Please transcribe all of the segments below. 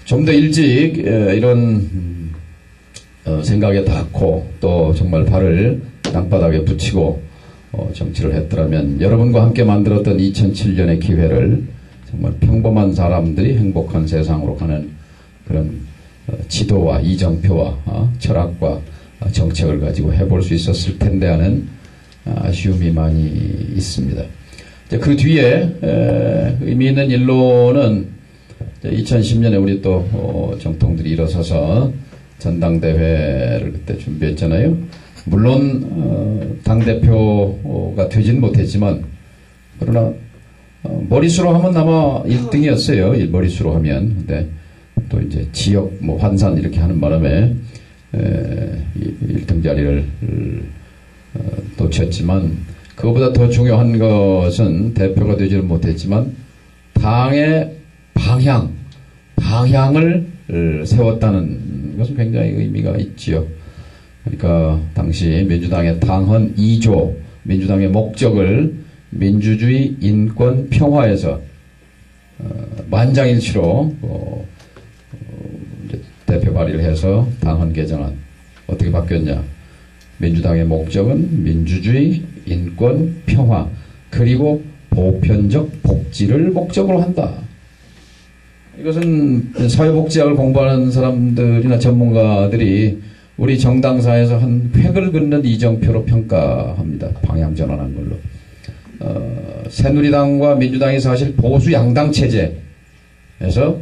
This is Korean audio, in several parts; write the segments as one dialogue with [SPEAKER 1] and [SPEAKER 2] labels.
[SPEAKER 1] 좀 더 일찍 이런 생각에 닿고 또 정말 발을 땅바닥에 붙이고 정치를 했더라면 여러분과 함께 만들었던 2007년의 기회를 정말 평범한 사람들이 행복한 세상으로 가는 그런 지도와 이정표와 철학과 정책을 가지고 해볼 수 있었을 텐데 하는 아쉬움이 많이 있습니다. 그 뒤에 의미 있는 일로는 2010년에 우리 또 정통들이 일어서서 전당대회를 그때 준비했잖아요. 물론 당대표가 되진 못했지만 그러나 머릿수로 하면 아마 1등이었어요. 머릿수로 하면. 근데 또 이제 지역 환산 이렇게 하는 바람에 1등 자리를 놓쳤지만 그것보다 더 중요한 것은 대표가 되지는 못했지만 당의 방향을 세웠다는 것은 굉장히 의미가 있지요. 그러니까 당시 민주당의 당헌 2조 민주당의 목적을 민주주의, 인권, 평화에서 만장일치로 대표 발의를 해서 당헌 개정안 어떻게 바뀌었냐. 민주당의 목적은 민주주의, 인권, 평화 그리고 보편적 복지를 목적으로 한다. 이것은 사회복지학을 공부하는 사람들이나 전문가들이 우리 정당사에서 한 획을 긋는 이정표로 평가합니다. 방향 전환한 걸로. 새누리당과 민주당이 사실 보수 양당 체제에서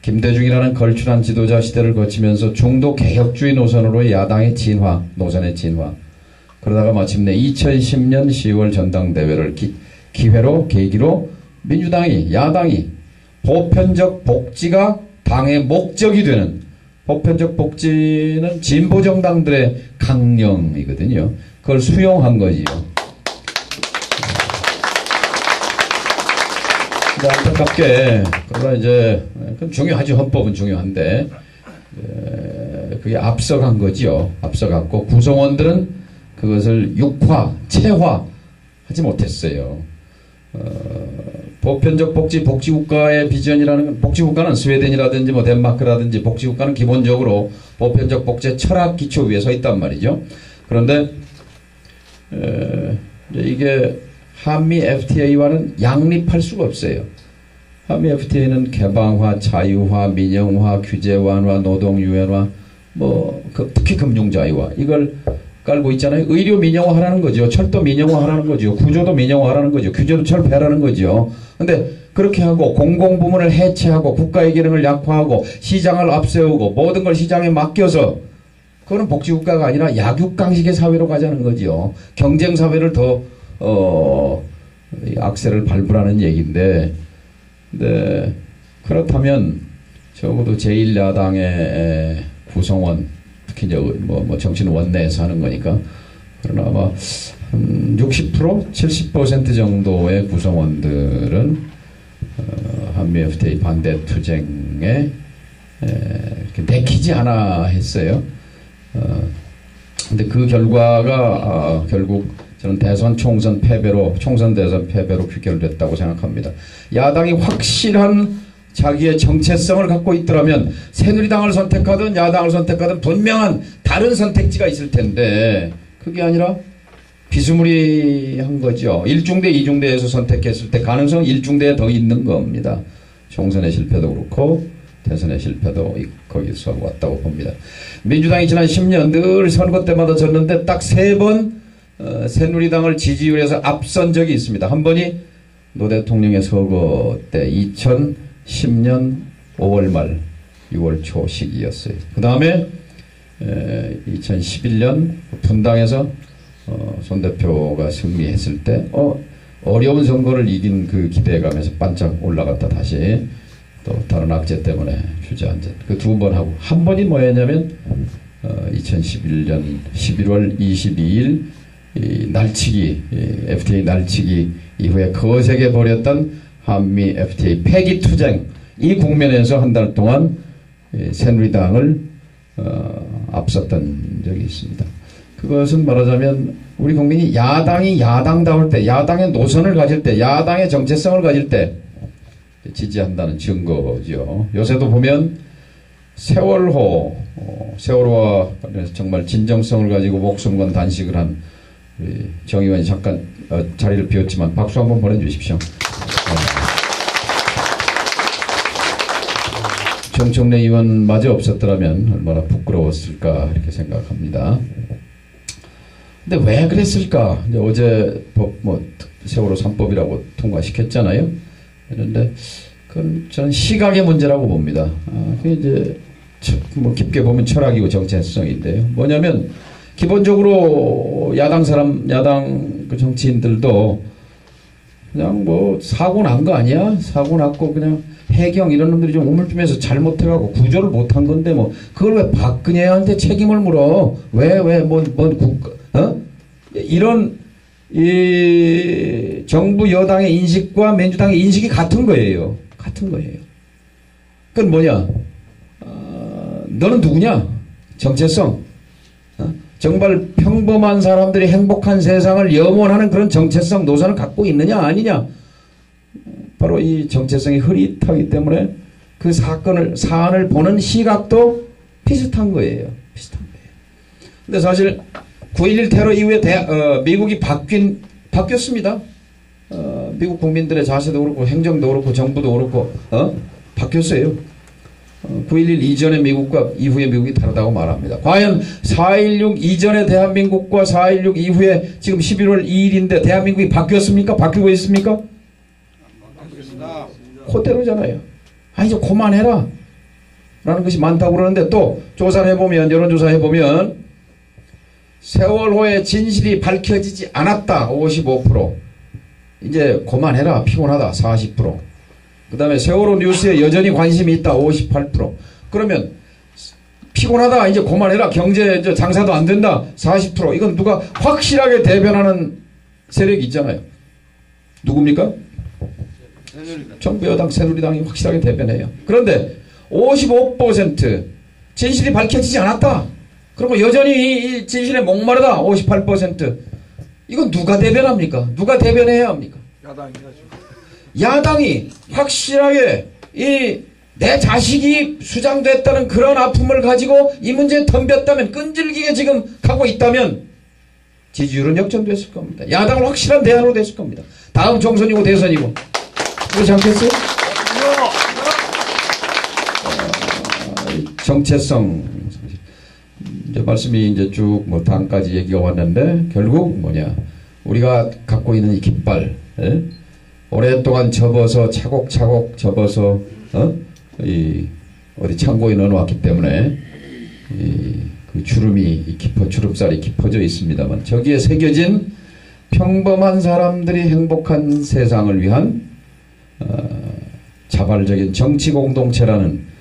[SPEAKER 1] 김대중이라는 걸출한 지도자 시대를 거치면서 중도 개혁주의 노선으로의 야당의 진화, 노선의 진화. 그러다가 마침내 2010년 10월 전당대회를 계기로 민주당이, 야당이 보편적 복지가 당의 목적이 되는 보편적 복지는 진보정당들의 강령이거든요. 그걸 수용한 거지요. 안타깝게 그러나 이제 중요하죠. 헌법은 중요한데 그게 앞서간 거지요. 앞서갔고 구성원들은 그것을 육화, 체화하지 못했어요. 보편적 복지국가의 비전이라는 건, 복지국가는 스웨덴이라든지 덴마크라든지 복지국가는 기본적으로 보편적 복지의 철학 기초 위에 서 있단 말이죠. 그런데 이게 한미 FTA와는 양립할 수가 없어요. 한미 FTA는 개방화, 자유화, 민영화, 규제 완화, 노동 유연화, 특히 금융 자유화 이걸 깔고 있잖아요. 의료 민영화하라는 거죠. 철도 민영화하라는 거죠. 구조도 민영화하라는 거죠. 규제도 철폐하라는 거죠. 근데 그렇게 하고 공공부문을 해체하고 국가의 기능을 약화하고 시장을 앞세우고 모든 걸 시장에 맡겨서 그거는 복지국가가 아니라 약육강식의 사회로 가자는 거죠. 경쟁사회를 더 악세를 밟으라는 얘기인데, 근데 그렇다면 적어도 제1야당의 구성원, 특히 이제 정치는 원내에서 하는 거니까, 그러나 아마 60%, 70% 정도의 구성원들은 한미 FTA 반대 투쟁에 내키지 않아 했어요. 근데 그 결과가 결국 저는 총선 대선 패배로 귀결됐다고 생각합니다. 야당이 확실한 자기의 정체성을 갖고 있더라면 새누리당을 선택하든 야당을 선택하든 분명한 다른 선택지가 있을 텐데 그게 아니라 비스무리한 거죠. 1중대, 2중대에서 선택했을 때 가능성은 1중대에 더 있는 겁니다. 총선의 실패도 그렇고 대선의 실패도 거기서 왔다고 봅니다. 민주당이 지난 10년 늘 선거 때마다 졌는데 딱 3번 새누리당을 지지율에서 앞선 적이 있습니다. 한 번이 노 대통령의 서거 때 2010년 5월 말 6월 초 시기였어요. 그 다음에 2011년 분당에서 손 대표가 승리했을 때 어려운 선거를 이긴 그 기대감에서 반짝 올라갔다 다시 또 다른 악재 때문에 주저앉은 그 2번 하고 한 번이 뭐였냐면 2011년 11월 22일 날치기 FTA 날치기 이후에 거세게 벌였던 한미 FTA 폐기 투쟁 이 국면에서 한 달 동안 새누리당을 앞섰던 적이 있습니다. 그것은 말하자면 우리 국민이 야당이 야당다울 때 야당의 노선을 가질 때 야당의 정체성을 가질 때 지지한다는 증거죠. 요새도 보면 세월호와 관련해서 정말 진정성을 가지고 목숨 건 단식을 한 우리 정 의원이 잠깐 자리를 비웠지만 박수 한번 보내주십시오. 정청래 의원마저 없었더라면 얼마나 부끄러웠을까 이렇게 생각합니다. 근데 왜 그랬을까? 이제 어제 세월호 3법이라고 통과시켰잖아요. 그런데 그건 저는 시각의 문제라고 봅니다. 그게 이제 깊게 보면 철학이고 정체성인데요. 뭐냐면 기본적으로 야당 그 정치인들도 그냥 사고 난 거 아니야? 사고 났고 그냥 해경 이런 놈들이 좀 우물쭈면서 잘못해가고 구조를 못한 건데 그걸 왜 박근혜한테 책임을 물어? 이런 이 정부 여당의 인식과 민주당의 인식이 같은 거예요. 그건 뭐냐? 너는 누구냐? 정체성. 정말 평범한 사람들이 행복한 세상을 염원하는 그런 정체성 노선을 갖고 있느냐 아니냐? 바로 이 정체성이 흐릿하기 때문에 그 사안을 보는 시각도 비슷한 거예요. 근데 사실 9.11 테러 이후에 미국이 바뀌었습니다. 미국 국민들의 자세도 그렇고 행정도 그렇고 정부도 그렇고 바뀌었어요. 9.11 이전의 미국과 이후의 미국이 다르다고 말합니다. 과연 4.16 이전의 대한민국과 4.16 이후에 지금 11월 2일인데 대한민국이 바뀌었습니까? 바뀌고 있습니까? 그대로잖아요. 이제 그만해라 라는 것이 많다고 그러는데 또 조사를 해보면 여론조사 해보면 세월호의 진실이 밝혀지지 않았다 55%, 이제 그만해라 피곤하다 40%, 그 다음에 세월호 뉴스에 여전히 관심이 있다 58%, 그러면 피곤하다 이제 그만해라 경제 장사도 안 된다 40%, 이건 누가 확실하게 대변하는 세력이 있잖아요. 누굽니까? 정부 여당 새누리당이 확실하게 대변해요. 그런데 55% 진실이 밝혀지지 않았다. 그리고 여전히 이 진실에 목마르다 58%. 이건 누가 대변합니까? 누가 대변해야 합니까? 야당이 확실하게 내 자식이 수장됐다는 그런 아픔을 가지고 이 문제에 덤볐다면, 끈질기게 지금 가고 있다면 지지율은 역전됐을 겁니다. 야당은 확실한 대안으로 됐을 겁니다. 다음 총선이고 대선이고. 그렇지 않겠어요? 정체성. 이제 말씀이 이제 쭉 다음까지 얘기가 왔는데 결국 뭐냐? 우리가 갖고 있는 이 깃발, 오랫동안 접어서 차곡차곡 접어서 어디 창고에 넣어놓았기 때문에 그 주름살이 깊어져 있습니다만, 저기에 새겨진 평범한 사람들이 행복한 세상을 위한 자발적인 정치 공동체라는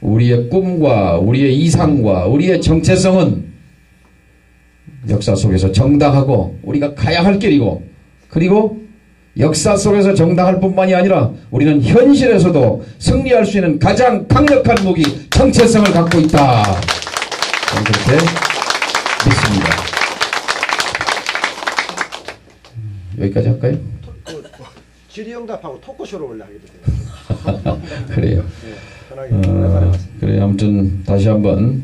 [SPEAKER 1] 우리의 꿈과 우리의 이상과 우리의 정체성은 역사 속에서 정당하고 우리가 가야 할 길이고, 그리고 역사 속에서 정당할 뿐만이 아니라 우리는 현실에서도 승리할 수 있는 가장 강력한 무기 정체성을 갖고 있다. 저는 그렇게 믿습니다. 여기까지 할까요?
[SPEAKER 2] 질의응답하고 토크쇼를 원래 하게 돼요.
[SPEAKER 1] 그래요. 그래, 아무튼 다시 한번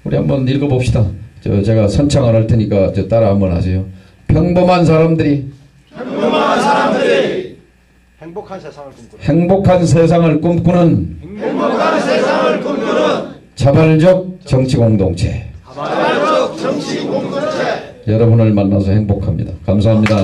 [SPEAKER 1] 우리 한번 읽어봅시다. 제가 선창을 할 테니까 따라 한번 하세요. 평범한 사람들이 행복한 세상을 꿈꾸는 자발적 정치 공동체. 여러분을 만나서 행복합니다. 감사합니다.